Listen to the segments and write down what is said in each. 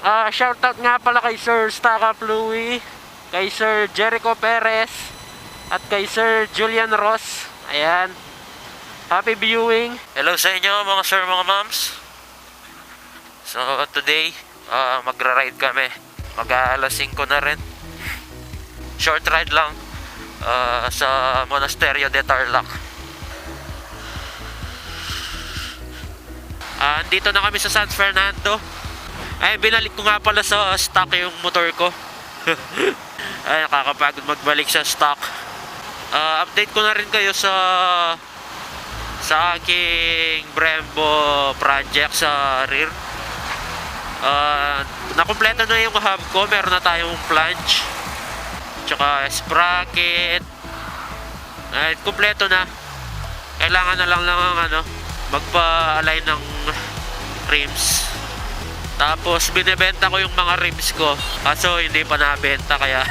Shoutout nga pala kay Sir Staka Plui, kay Sir Jericho Perez, at kay Sir Julian Ross. Ayan. Happy viewing. Hello sa inyo mga sir, mga moms. So today, magra-ride kami. Mag-aalas 5 na rin. Short ride lang sa Monasterio de Tarlac. Andito na kami sa San Fernando. Ay, binalik ko nga pala sa stock yung motor ko. Ay, nakakapagod magbalik sa stock. Update ko na rin kayo sa aking Brembo project sa rear. Nakumpleto na yung hub ko. Meron na tayong flange, tsaka sprocket. Kumpleto na. Kailangan na lang magpa-align ng rims. Tapos binebenta ko yung mga rims ko, kaso hindi pa nabenta, kaya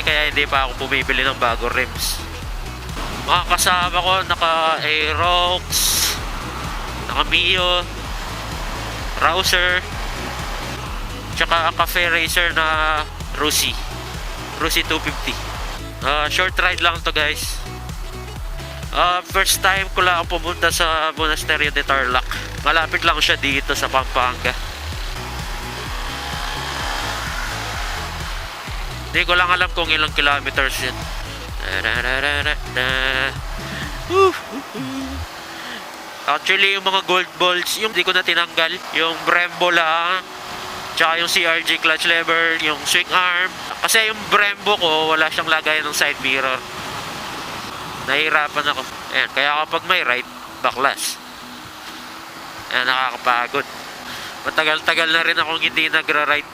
kaya hindi pa ako bumibili ng bagong rims. Mga kasama ko naka Aerox, naka Mio, Rouser, tsaka Cafe Racer na Rusi 250. Short ride lang to, guys. First time ko lang pumunta sa Monasterio de Tarlac. Malapit lang siya dito sa Pampanga. Hindi ko lang alam kung ilang kilometers yun. Actually, yung mga gold bolts, yung hindi ko na tinanggal. Yung Brembo lang, tsaka yung CRG clutch lever, yung swing arm. Kasi yung Brembo ko, wala siyang lagayan ng side mirror. Nahihirapan ako. Ayan, kaya kapag may ride, baklas. Ayan, nakakapagod. Matagal-tagal na rin akong hindi nagra-ride.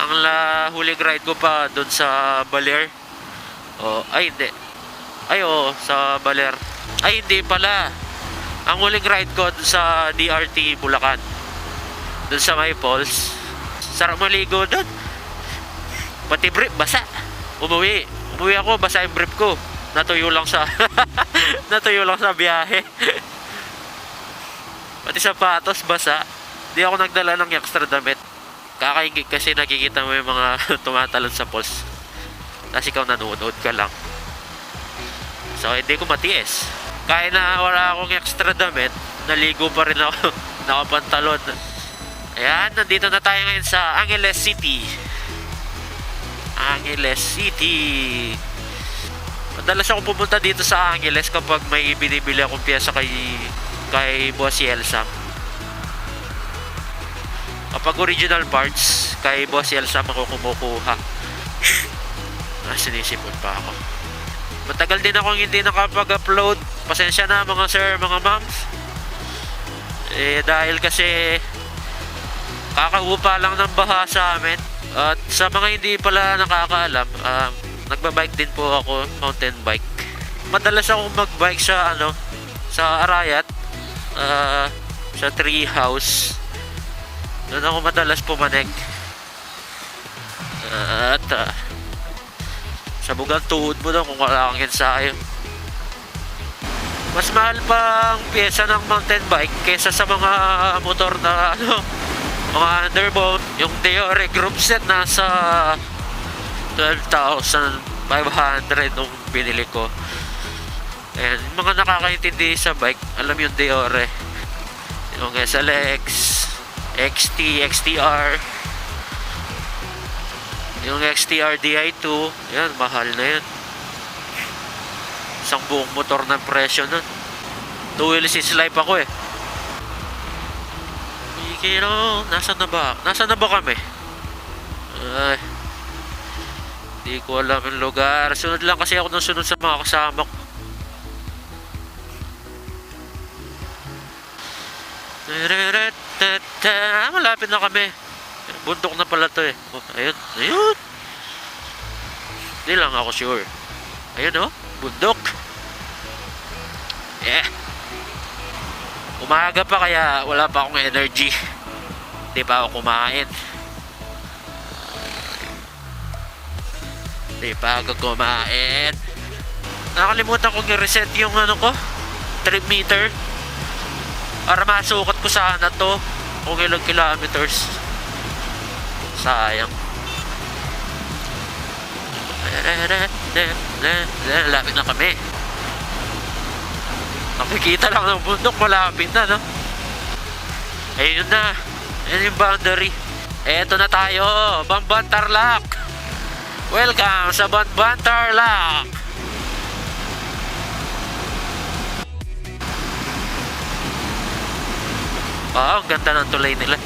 Ang huling ride ko pa doon sa Baler. Hindi. Sa Baler. Hindi pala. Ang huling ride ko doon sa DRT Bulacan. Doon sa may falls. Sarap maligo doon. Pati brief, basa. Umuwi ako, basa yung brief ko. Natuyo lang sa biyahe. Pati sapatos basa. Di ako nagdala ng extra damit. Kakaingit kasi nakikita mo yung mga tumatalon sa falls. Tapos ikaw nanonood ka lang. So hindi ko matiis. Kahit na wala akong extra damit, naligo pa rin ako. Nakapantalon. Ayan, nandito na tayo ngayon sa Angeles City. Madalas ako pumunta dito sa Angeles kapag may binibili akong piyesa kay Boss Yelsam. Kapag original parts, kay Boss Yelsam ako kumukuha. Sinisipon pa ako. Matagal din akong hindi nakapag-upload. Pasensya na mga sir, mga moms. Dahil kasi kakaupa lang ng baha sa amin. At sa mga hindi pala nakakaalam, nagbabike din po ako, mountain bike. Madalas akong magbike sa Arayat, sa tree house. Doon ako madalas pumanek. At sabugan tuhod mo daw kung wala kang ensayo. Mas mahal pa ang pyesa ng mountain bike kaysa sa mga motor na mga underbone. Yung Deore group set nasa 12,500 nung binili ko. And mga nakakaintindi sa bike, alam yung Deore, yung SLX, XT, XTR, yung XTR Di2, yan, mahal na yan. Isang buong motor ng presyo nun. 2 wheels is life ako eh. Kino, nasaan na ba kami? Ay, di ko alam yung lugar. Sunod lang kasi ako nung sunod sa mga kasama ko. Malapit na kami. Bundok na pala to eh. Ayun. Hindi lang ako sure. Ayun bundok. Umaga pa kaya wala pa akong energy. Hindi pa ako kumain. Nakalimutan kong i-reset yung trip meter para masukat ko sana to kung ilang kilometers. Sayang. Lapit na kami. Nakikita lang ng bundok, malapit na, no? Ayun na. Ayun yung boundary. Eto na tayo, Bamban Tarlac. Welcome sa Bamban Tarlac. Ang ganda ng tulay nila.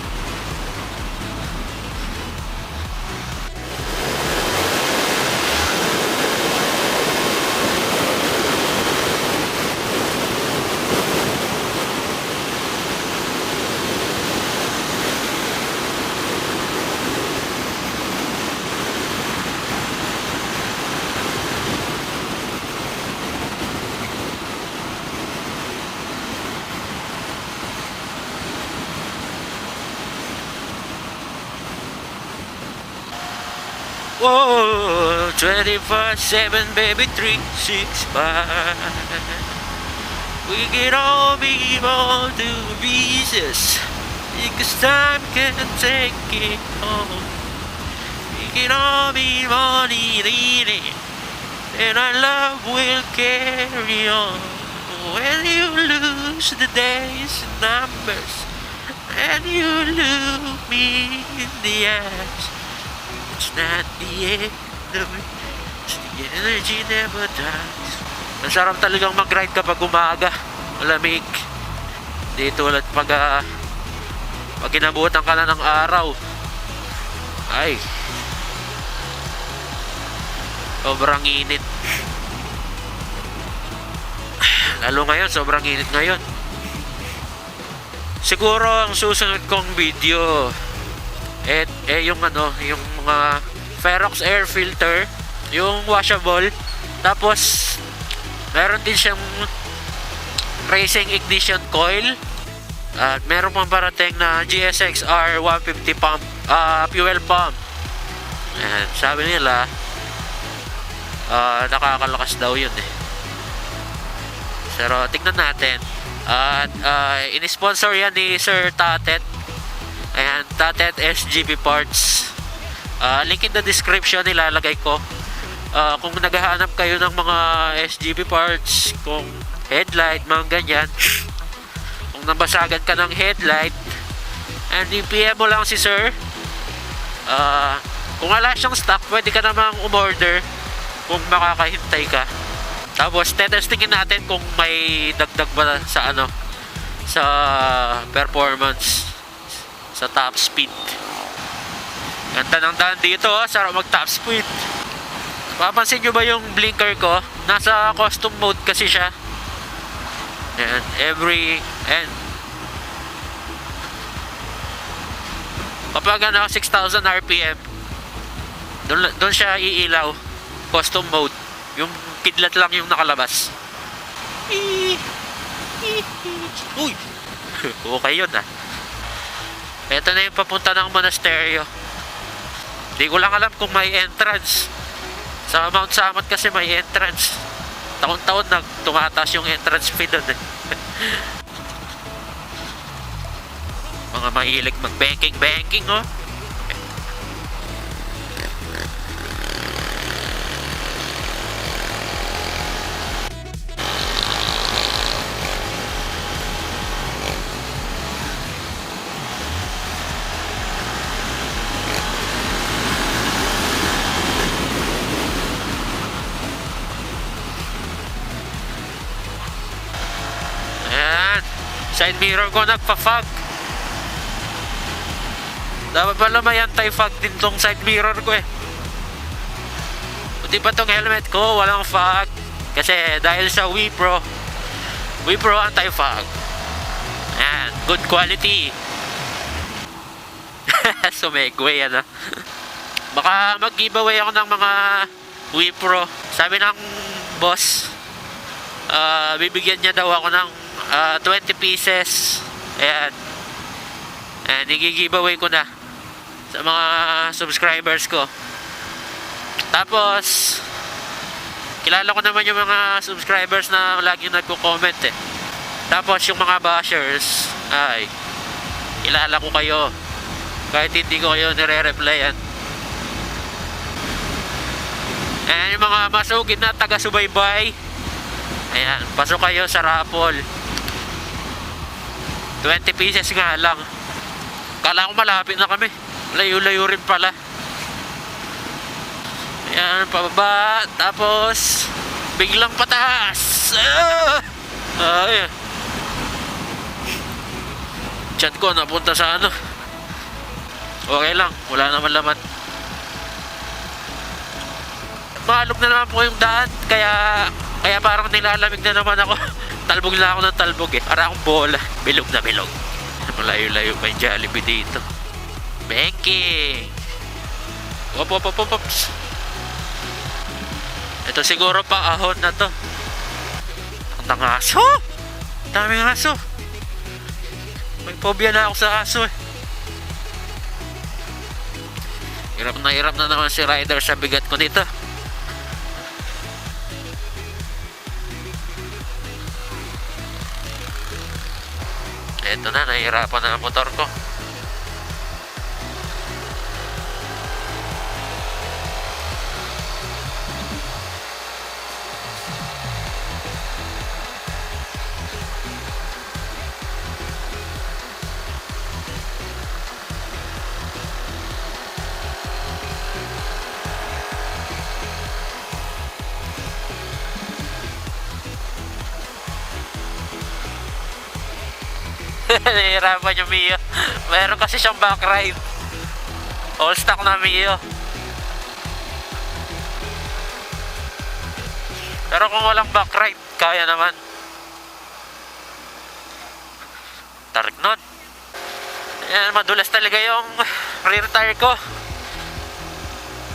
Whoa, 24/7, baby, 365. We can all be born to pieces, because time can take it home. We can all be money leading, and our love will carry on. When you lose the days and numbers, and you look me in the eyes, it's not the end of it. The energy never dies. Ang sarap talagang mag-ride kapag umaga. Malamig. Di tulad pag inabutan ka na ng araw. Ay. Sobrang init. Lalo ngayon, sobrang init ngayon. Siguro ang susunod kong video yung yung mga Ferox air filter, yung washable, tapos meron din siyang racing ignition coil, at meron pang parating na GSXR 150 pump, fuel pump. And sabi nila nakakalakas daw yun eh. Pero tignan natin. At in-sponsor yan ni Sir Tatet. Ayan, Tatet SGB Parts. Link in the description, nilalagay ko. Kung naghahanap kayo ng mga SGB parts, kung headlight, mga ganyan, kung nabasagan ka ng headlight, and i-PM mo lang si Sir. Kung wala siyang stock, pwede ka namang umorder kung makakahintay ka. Tapos testingin natin kung may dagdag ba sa sa performance, sa top speed. Ganda ng daan dito, sarap mag top speed. Papansin nyo ba yung blinker ko? Nasa custom mode kasi siya. And kapag 6,000 RPM, doon siya iilaw. Custom mode. Yung kidlat lang yung nakalabas. Uy! Okay yun ah. Ito na yung papunta ng Monasterio. Hindi ko lang alam kung may entrance. Sa Mount Samat kasi may entrance. Taon-taon tumataas yung entrance fee doon eh. Mga mahilig mag-banking oh. Side mirror ko nagpa-fog. Dapat pala may anti-fog din tong side mirror ko eh. Buti pa tong helmet ko walang fog. Kasi dahil sa WePro anti-fog. Ayan, good quality. Sumegway Baka mag-giveaway ako ng mga WePro. Sabi ng boss, bibigyan niya daw ako ng 20 pieces. Ayan. And i-giveaway ko na sa mga subscribers ko. Tapos kilala ko naman yung mga subscribers na laging nagko-comment eh. Tapos yung mga bashers, ay kilala ko kayo. Kahit hindi ko kayo nire-replyan. Ayan yung mga masugid na taga-subaybay. Ayan, pasok kayo sa raffle. 20 pieces nga lang. Kala ko malapit na kami. Layo-layo rin pala. Ayan, pababa. Tapos biglang pataas. Ay. Chat ko napunta sa ano. Okay lang, wala naman laman. Maalog na naman po yung daan. Kaya parang nilalamig na naman ako. Talbog na ako ng talbog eh. Para akong bola. Bilog na bilog. Malayo-layo pa yung Jollibee dito. Benki. Ops. Ito siguro pa ahon na to. Ang aso. Daming aso. May phobia na ako sa aso eh. Hirap na naman si rider sa bigat ko dito. Eto na, nahihirapan na ang motor ko. Nahihirapan yung Mio. Meron kasi siyang back ride. All stock na Mio. Pero kung walang back ride, kaya naman. Tarik nun. Ayan, madulas talaga yung rear tire ko.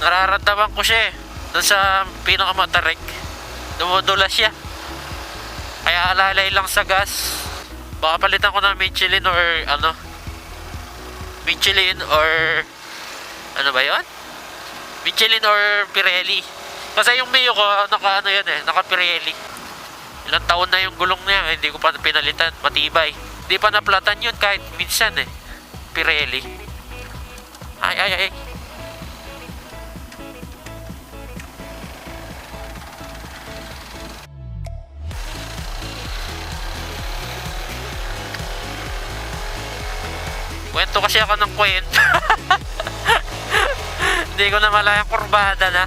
Nararamdaman ko siya eh. Doon sa pinakamatarik. Dumudulas siya. Kaya alalay lang sa gas. Baka palitan ko ng Michelin or ano. Michelin or ano ba yun? Michelin or Pirelli. Kasi yung Mio ko naka ano yan eh, naka Pirelli. Ilang taon na yung gulong niya, hindi ko pa pinalitan, matibay. Hindi pa naplatan yun kahit minsan eh. Pirelli. Ay. Kwento kasi ako ng kwento. Hindi ko na malayang kurbada na.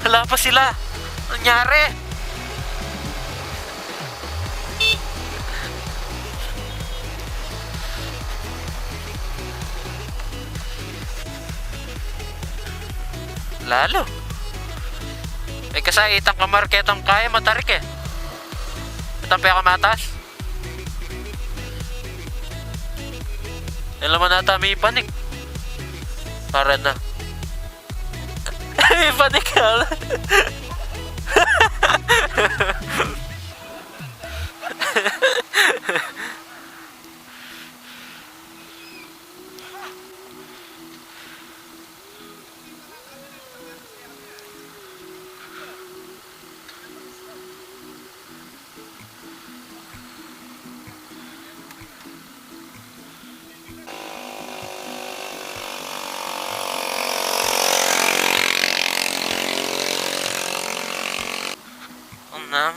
Wala pa sila. Nangyari. Lalo. May kasaitang kamarketang kaya matarik eh. Itampi ako matas. Alam mo nata may panik. Para na. May panik ka.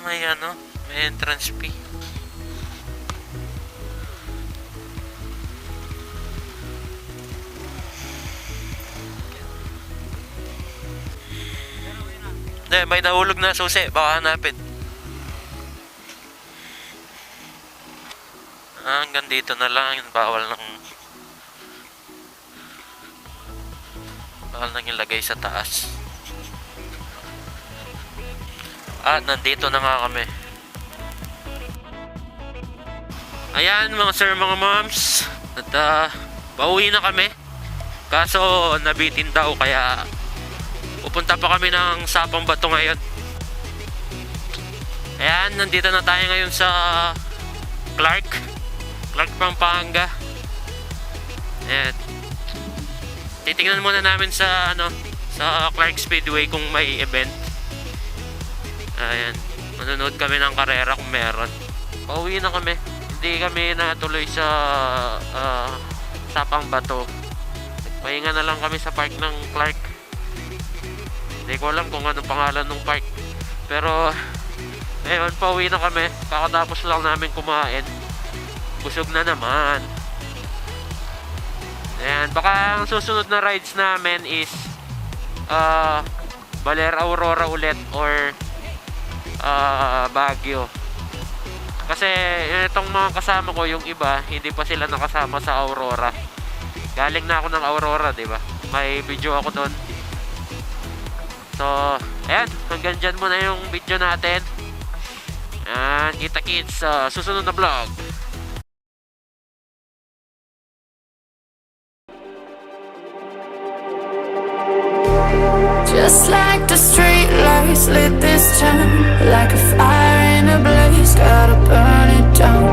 May ano, may entrance fee. Hindi, may nahulog na susi, baka hanapin. Hanggang dito na lang, bawal nang ilagay sa taas. Nandito na nga kami. Ayan mga sir, mga moms. At pauwi na kami. Kaso nabitin daw, kaya pupunta pa kami ng Sapang Bato ngayon. Ayan, nandito na tayo ngayon sa Clark, Pampanga. Ayan. Titingnan muna namin sa sa Clark Speedway kung may event. Ayan, manonood kami ng karera kung meron. Pauwi na kami. Hindi kami natuloy sa Sapang Bato. Pahinga na lang kami sa park ng Clark. Hindi ko alam kung anong pangalan ng park. Pero ngayon, pauwi na kami. Kakatapos lang namin kumain. Busog na naman. Ayan, baka ang susunod na rides namin is Baler Aurora ulit or Baguio. Kasi itong mga kasama ko, yung iba, hindi pa sila nakasama sa Aurora. Galing na ako ng Aurora, di ba? May video ako doon. So, ayan, hanggang dyan muna yung video natin. And kita-kits sa susunod na vlog. Just like the street lights lit this town, like a fire in a blaze, gotta burn it down.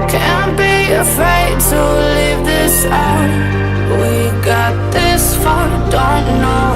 Can't be afraid to leave this out. We got this far, don't know